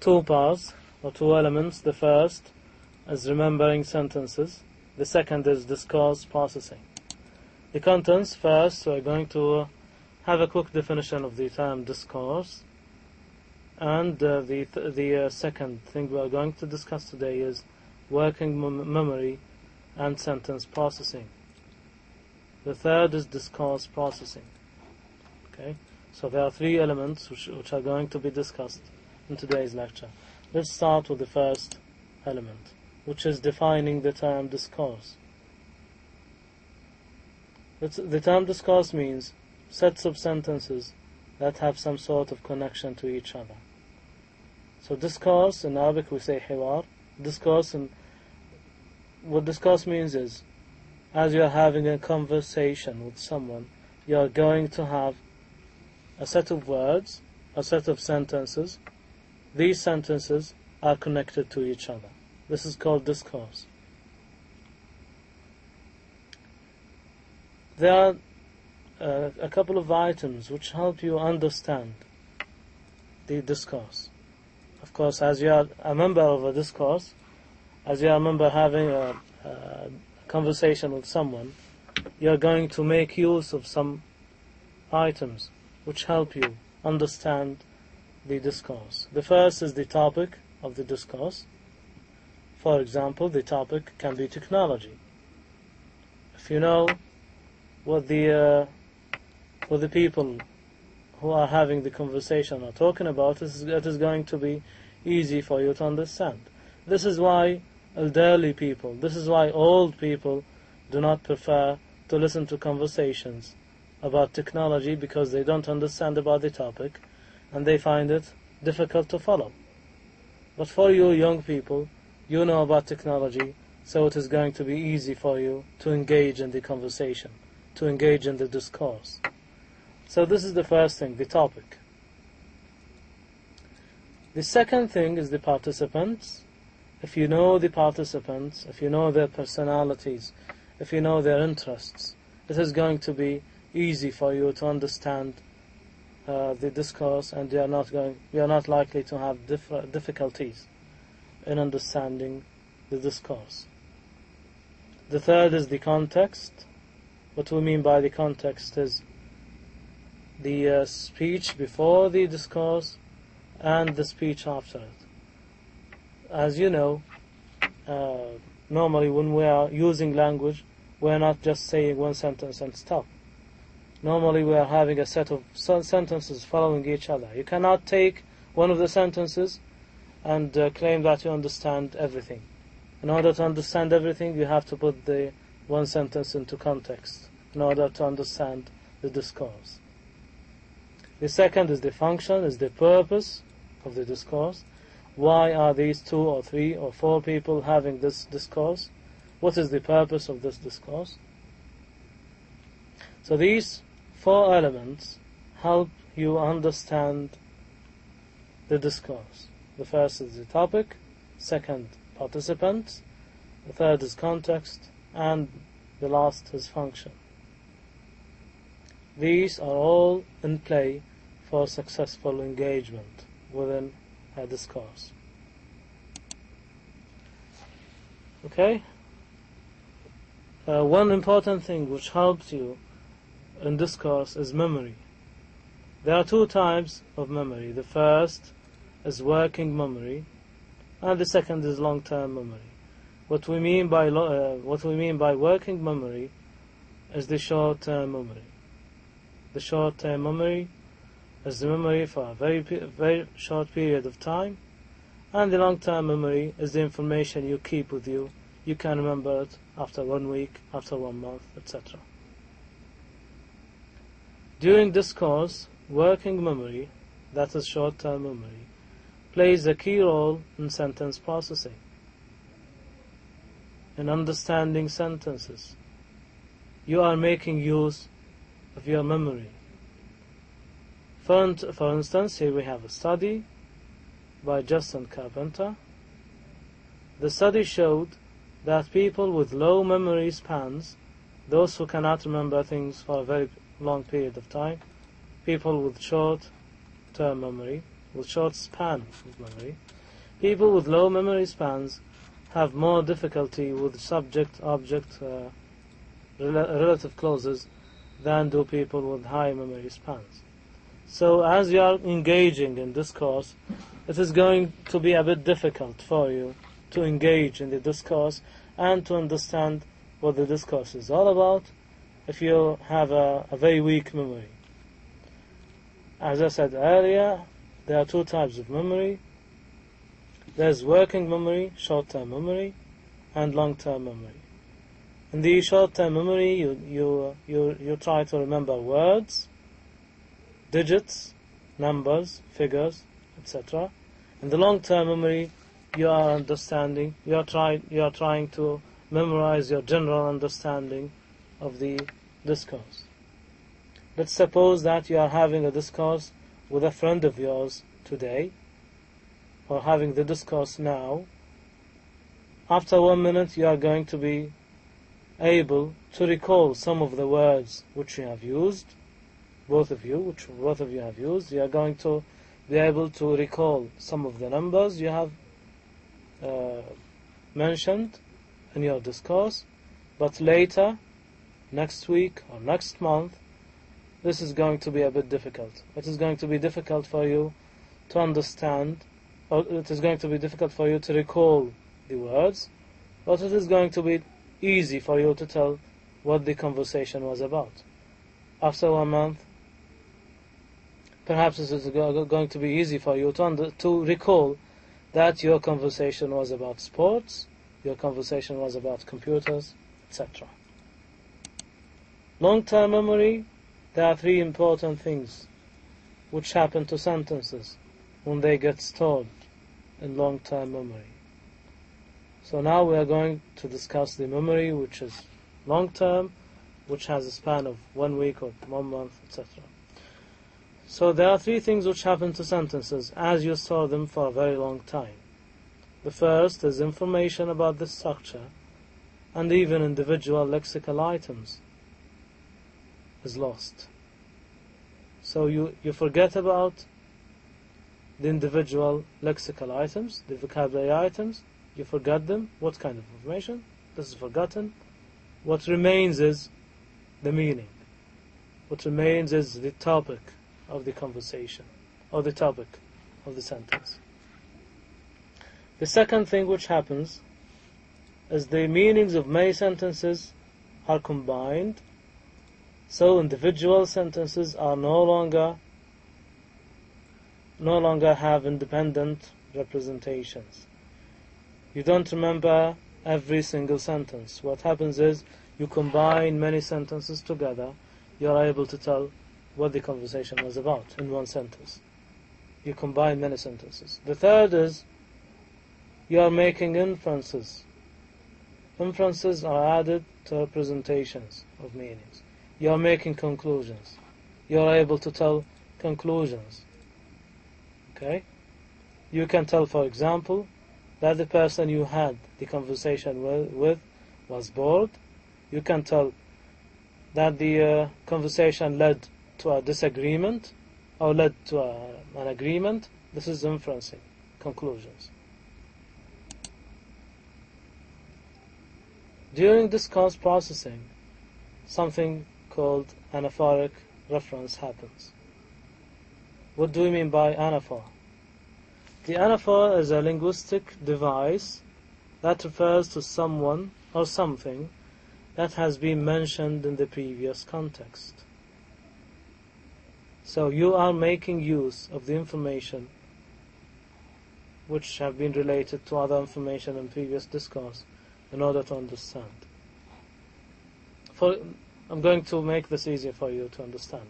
two parts or two elements. The first is remembering sentences. The second is discourse processing. The contents first, we're going to have a quick definition of the term discourse. And the second thing we are going to discuss today is working memory and sentence processing. The third is discourse processing. Okay, so there are three elements which are going to be discussed in today's lecture. Let's start with the first element, which is defining the term discourse. The term discourse means sets of sentences that have some sort of connection to each other. So discourse, in Arabic we say hiwar. Discourse, and what discourse means is, as you are having a conversation with someone, you are going to have a set of words, a set of sentences. These sentences are connected to each other. This is called discourse. There are a couple of items which help you understand the discourse. Of course, as you are a member of a discourse, as you are a member having a conversation with someone, you are going to make use of some items which help you understand the discourse. The first is the topic of the discourse. For example, the topic can be technology. If you know what the people who are having the conversation are talking about, it is going to be easy for you to understand. This is why elderly people, this is why old people do not prefer to listen to conversations about technology, because they don't understand about the topic and they find it difficult to follow. But for you young people, you know about technology, so it is going to be easy for you to engage in the conversation, to engage in the discourse. So this is the first thing, the topic. The second thing is the participants. If you know the participants, if you know their personalities, if you know their interests, it is going to be easy for you to understand the discourse, and you are not likely to have difficulties in understanding the discourse. The third is the context. What we mean by the context is the speech before the discourse and the speech after it. As you know, normally when we are using language, we are not just saying one sentence and stop. Normally we are having a set of sentences following each other. You cannot take one of the sentences and claim that you understand everything. In order to understand everything, you have to put the one sentence into context in order to understand the discourse. The second is the function, is the purpose of the discourse. Why are these 2 or 3 or 4 people having this discourse? What is the purpose of this discourse? So these 4 elements help you understand the discourse. The first is the topic, second, participants, the third is context, and the last is function. These are all in play for successful engagement within a discourse. Okay? One important thing which helps you in discourse is memory. There are 2 types of memory. The first is working memory, and the second is long-term memory. What we mean by working memory is the short-term memory. The short-term memory is the memory for a very short period of time, and the long-term memory is the information you keep with you. You can remember it after 1 week, after 1 month, etc. During discourse, working memory, that is short-term memory, plays a key role in sentence processing, in understanding sentences. You are making use of your memory. For instance, here we have a study by Justin Carpenter. The study showed that people with low memory spans, those who cannot remember things for a very long period of time, people with short-term memory, with short span of memory. People with low memory spans have more difficulty with subject-object relative clauses than do people with high memory spans. So as you are engaging in discourse, it is going to be a bit difficult for you to engage in the discourse and to understand what the discourse is all about if you have a very weak memory. As I said earlier, there are two types of memory. There's working memory, short-term memory, and long-term memory. In the short-term memory, you try to remember words, digits, numbers, figures, etc. In the long-term memory, you are trying to memorize your general understanding of the discourse. Let's suppose that you are having a discourse with a friend of yours today, or having the discourse now. After 1 minute, you are going to be able to recall some of the words which you have used, both of you have used. You are going to be able to recall some of the numbers you have mentioned in your discourse, but later, next week or next month, this is going to be a bit difficult. It is going to be difficult for you to understand, or it is going to be difficult for you to recall the words, but it is going to be easy for you to tell what the conversation was about. After 1 month, perhaps it is going to be easy for you to recall that your conversation was about sports, your conversation was about computers, etc. Long-term memory, there are three important things which happen to sentences when they get stored in long-term memory. So now we are going to discuss the memory which is long-term, which has a span of 1 week or 1 month, etc. So there are three things which happen to sentences as you store them for a very long time. The first is information about the structure and even individual lexical items is lost. So you forget about the individual lexical items, the vocabulary items, you forget them. What kind of information? This is forgotten. What remains is the meaning. What remains is the topic of the conversation, or the topic of the sentence. The second thing which happens is the meanings of many sentences are combined, so individual sentences are no longer have independent representations. You don't remember every single sentence. What happens is you combine many sentences together, you are able to tell what the conversation was about in one sentence. You combine many sentences. The third is you are making inferences. Inferences are added to representations of meanings. You are making conclusions. You are able to tell conclusions. Okay? You can tell, for example, that the person you had the conversation with was bored. You can tell that the conversation led to a disagreement or led to an agreement. This is inferencing, conclusions. During discourse processing, something called anaphoric reference happens. What do we mean by anaphor? The anaphor is a linguistic device that refers to someone or something that has been mentioned in the previous context. So you are making use of the information which have been related to other information in previous discourse in order to understand. I'm going to make this easier for you to understand.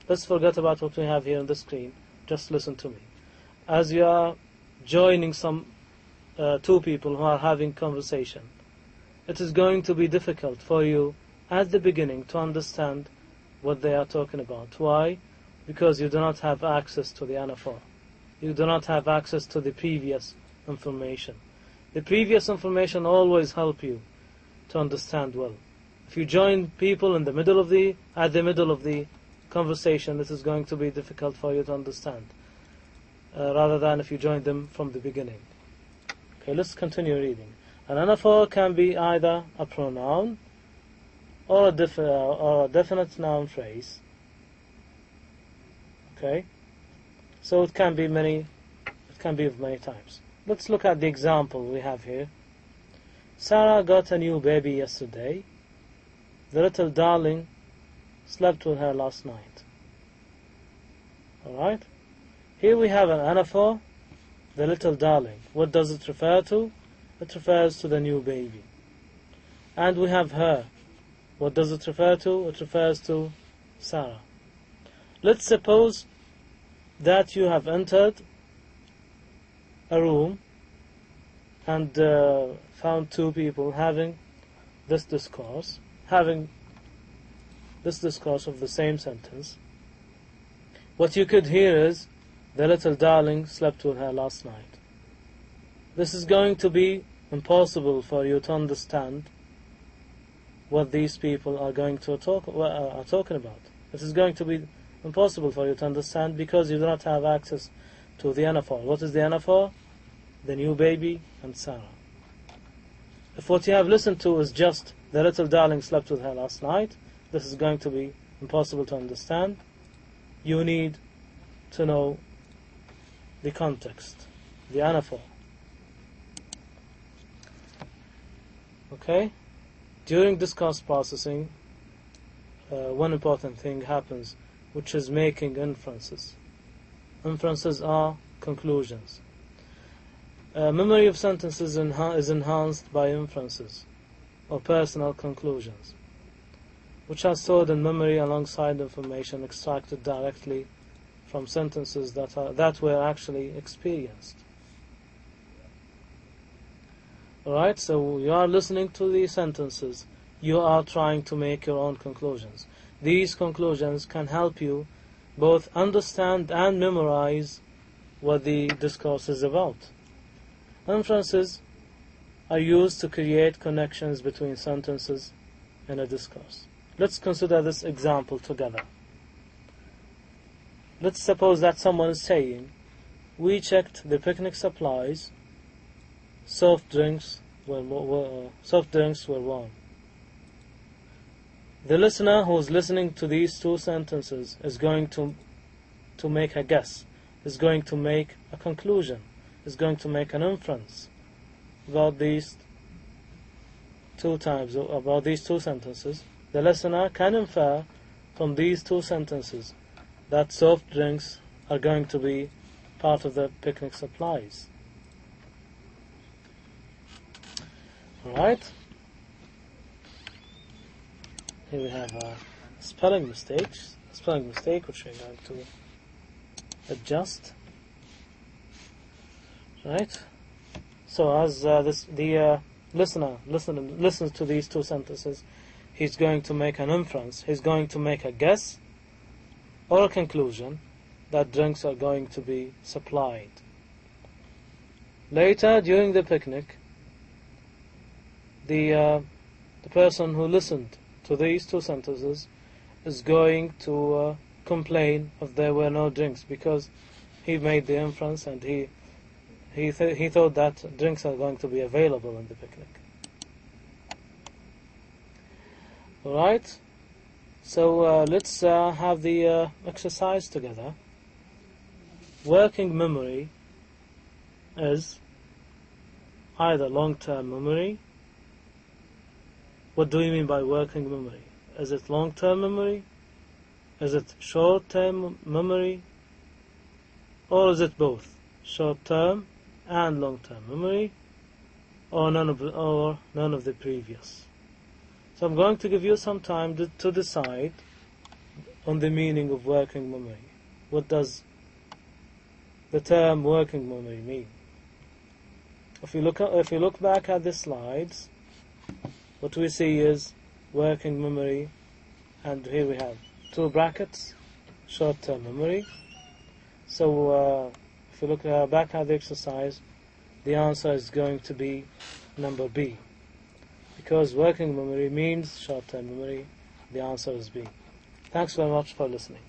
Let's forget about what we have here on the screen. Just listen to me. As you are joining two people who are having conversation, it is going to be difficult for you at the beginning to understand what they are talking about. Why? Because you do not have access to the anaphor. You do not have access to the previous information. The previous information always help you to understand well. If you join people at the middle of the conversation, this is going to be difficult for you to understand. rather than if you join them from the beginning. Okay, let's continue reading. An anaphor can be either a pronoun or a definite noun phrase. Okay, so it can be of many types. Let's look at the example we have here. Sarah got a new baby yesterday. The little darling slept with her last night. Alright? Here we have an anaphor, the little darling. What does it refer to? It refers to the new baby. And we have her. What does it refer to? It refers to Sarah. Let's suppose that you have entered a room and found two people having this discourse of the same sentence. What you could hear is, the little darling slept with her last night. This is going to be impossible for you to understand what these people are talking about. It is going to be impossible for you to understand because you do not have access to the anaphor. What is the anaphor? The new baby and Sarah. If what you have listened to is just the little darling slept with her last night, this is going to be impossible to understand. You need to know the context, the anaphor. Okay? During discourse processing, one important thing happens, which is making inferences. Inferences are conclusions. Memory of sentences is enhanced by inferences or personal conclusions, which are stored in memory alongside information extracted directly from sentences that were actually experienced. Alright, so you are listening to these sentences, you are trying to make your own conclusions. These conclusions can help you both understand and memorize what the discourse is about. Inferences are used to create connections between sentences in a discourse. Let's consider this example together. Let's suppose that someone is saying, we checked the picnic supplies, soft drinks were warm. The listener who is listening to these two sentences is going to make a guess, is going to make a conclusion, is going to make an inference about these two sentences. The listener can infer from these two sentences that soft drinks are going to be part of the picnic supplies. Alright? Here we have a spelling mistake which we're going to adjust. Right? So as the listener listens to these two sentences, he's going to make an inference, he's going to make a guess or a conclusion that drinks are going to be supplied. Later, during the picnic, the person who listened to these two sentences is going to complain if there were no drinks, because he made the inference and he thought that drinks are going to be available in the picnic. Alright, so let's have the exercise together. Working memory is either long-term memory. What do we mean by working memory? Is it long-term memory? Is it short-term memory? Or is it both? Short-term and long-term memory? Or none of the previous? So I'm going to give you some time to decide on the meaning of working memory. What does the term working memory mean? If you look back at the slides, what we see is working memory, and here we have two brackets, short-term memory. So if you look back at the exercise, the answer is going to be number B. Because working memory means short-term memory, the answer is B. Thanks very much for listening.